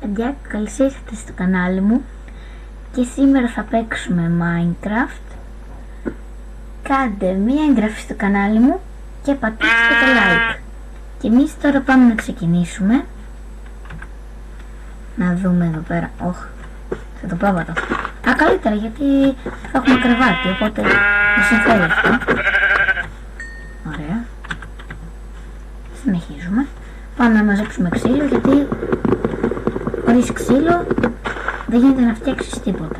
Παιδιά, καλώς ήρθατε στο κανάλι μου και σήμερα θα παίξουμε Minecraft. Κάντε μία εγγραφή στο κανάλι μου και πατήστε το like. Και εμείς τώρα πάμε να ξεκινήσουμε. Να δούμε εδώ πέρα. Θα το πρόβατο. Καλύτερα γιατί θα έχουμε κρεβάτι, οπότε μου συμφέρει αυτό. Ωραία. Συνεχίζουμε. Πάμε να μαζέψουμε ξύλο γιατί χωρίς ξύλο δεν γίνεται να φτιάξεις τίποτα.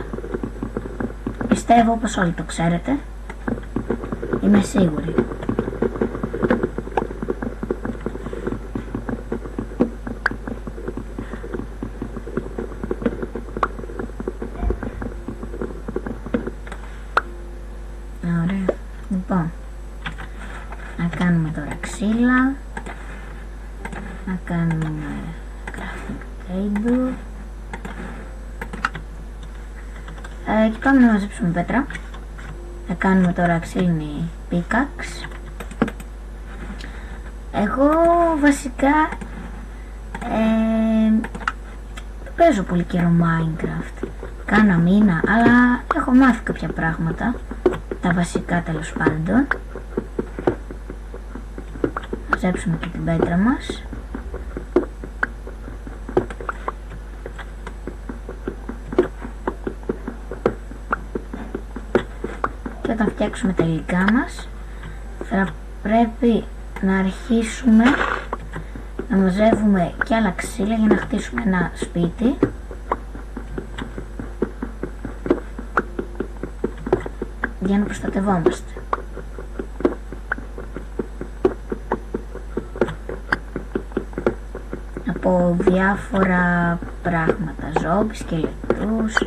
Πιστεύω πως όλοι το ξέρετε. Είμαι σίγουρη. Ωραία. Λοιπόν, να κάνουμε τώρα ξύλα. Να κάνουμε crafting table. Και πάμε να μαζέψουμε πέτρα. Θα κάνουμε τώρα ξύλινη pickaxe. Εγώ βασικά παίζω πολύ καιρό Minecraft. Κάνα μήνα, αλλά έχω μάθει κάποια πράγματα. Τα βασικά τέλος πάντων. Μαζέψουμε και την πέτρα μας. Και όταν φτιάξουμε τα υλικά μας θα πρέπει να αρχίσουμε να μαζεύουμε και άλλα ξύλα για να χτίσουμε ένα σπίτι. Για να προστατευόμαστε. Από διάφορα πράγματα, ζόμπι, σκελετούς,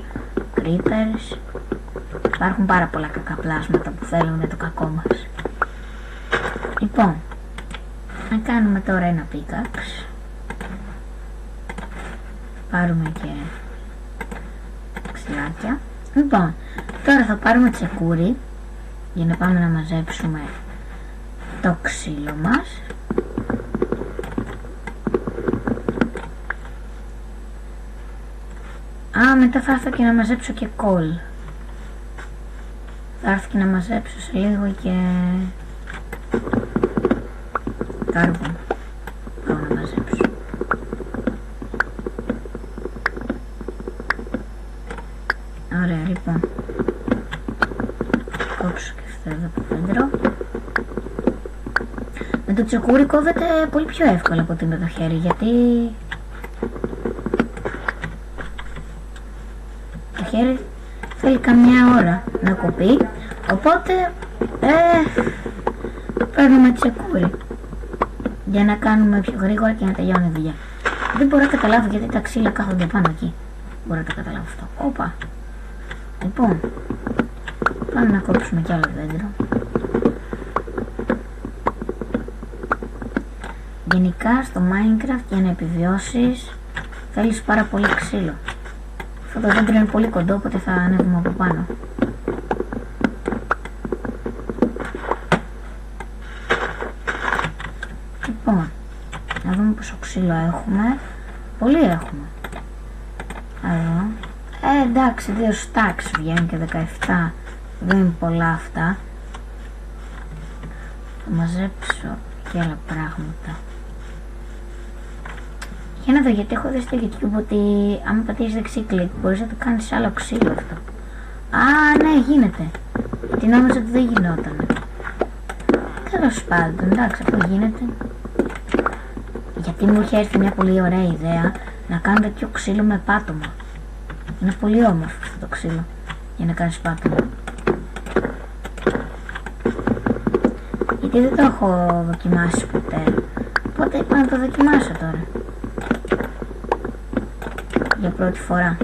creepers. Υπάρχουν πάρα πολλά κακά πλάσματα που θέλουν το κακό μας. Λοιπόν, να κάνουμε τώρα ένα pickaxe. Πάρουμε και ξυλάκια. Λοιπόν, τώρα θα πάρουμε τσεκούρι για να πάμε να μαζέψουμε το ξύλο μας. Μετά θα έρθω και να μαζέψω και κόλ. Θα έρθω και να μαζέψω σε λίγο και κάρβον. Πάω να μαζέψω. Ωραία, λοιπόν. Κόψω και αυτό εδώ το πέντρο. Με το τσεκούρι κόβεται πολύ πιο εύκολα από ότι με το χέρι, γιατί το χέρι θέλει καμιά ώρα να κοπεί, οπότε παίρνουμε τσεκούρι για να κάνουμε πιο γρήγορα και να τελειώνει η δουλειά. Δεν μπορώ να καταλάβω γιατί τα ξύλα κάθονται πάνω εκεί. Μπορώ να το καταλάβω αυτό. Όπα. Λοιπόν, πάμε να κόψουμε κι άλλο δέντρο. Γενικά στο Minecraft για να επιβιώσεις θέλεις πάρα πολύ ξύλο. Αυτό το δέντρο είναι πολύ κοντό, οπότε θα ανέβουμε από πάνω. Λοιπόν, να δούμε πόσο ξύλο έχουμε. Πολύ έχουμε. Εδώ. Εντάξει, 2 stacks βγαίνει και 17. Δεν είναι πολλά αυτά. Θα μαζέψω και άλλα πράγματα. Για να δω, γιατί έχω δει στο YouTube ότι άμα πατήσεις δεξί κλικ μπορείς να το κάνεις άλλο ξύλο αυτό. Ναι, γίνεται. Γιατί νόμιζα ότι δεν γινόταν. Τέλος πάντων, εντάξει, αυτό γίνεται. Γιατί μου είχε έρθει μια πολύ ωραία ιδέα να κάνω τέτοιο ξύλο με πάτωμα. Είναι πολύ όμορφο αυτό το ξύλο για να κάνεις πάτωμα. Γιατί δεν το έχω δοκιμάσει ποτέ. Οπότε είπα να το δοκιμάσω τώρα. Για πρώτη φορά.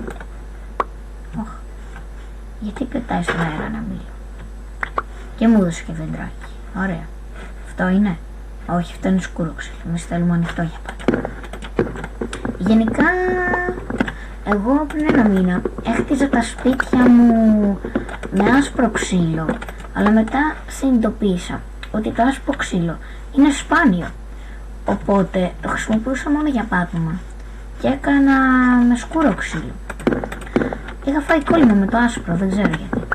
Γιατί πετάει στον αέρα ένα μήλο. Και μου έδωσε και δεντράκι. Ωραία. Αυτό είναι. Όχι, αυτό είναι σκούρο ξύλο. Εμείς θέλουμε ανοιχτό για πάντα. Γενικά, εγώ πριν ένα μήνα έχτιζα τα σπίτια μου με άσπρο ξύλο. Αλλά μετά συνειδητοποίησα ότι το άσπρο ξύλο είναι σπάνιο. Οπότε το χρησιμοποιούσα μόνο για πάτωμα. και έκανα με σκούρο ξύλο. Είχα φάει κόλλημα με το άσπρο, δεν ξέρω γιατί.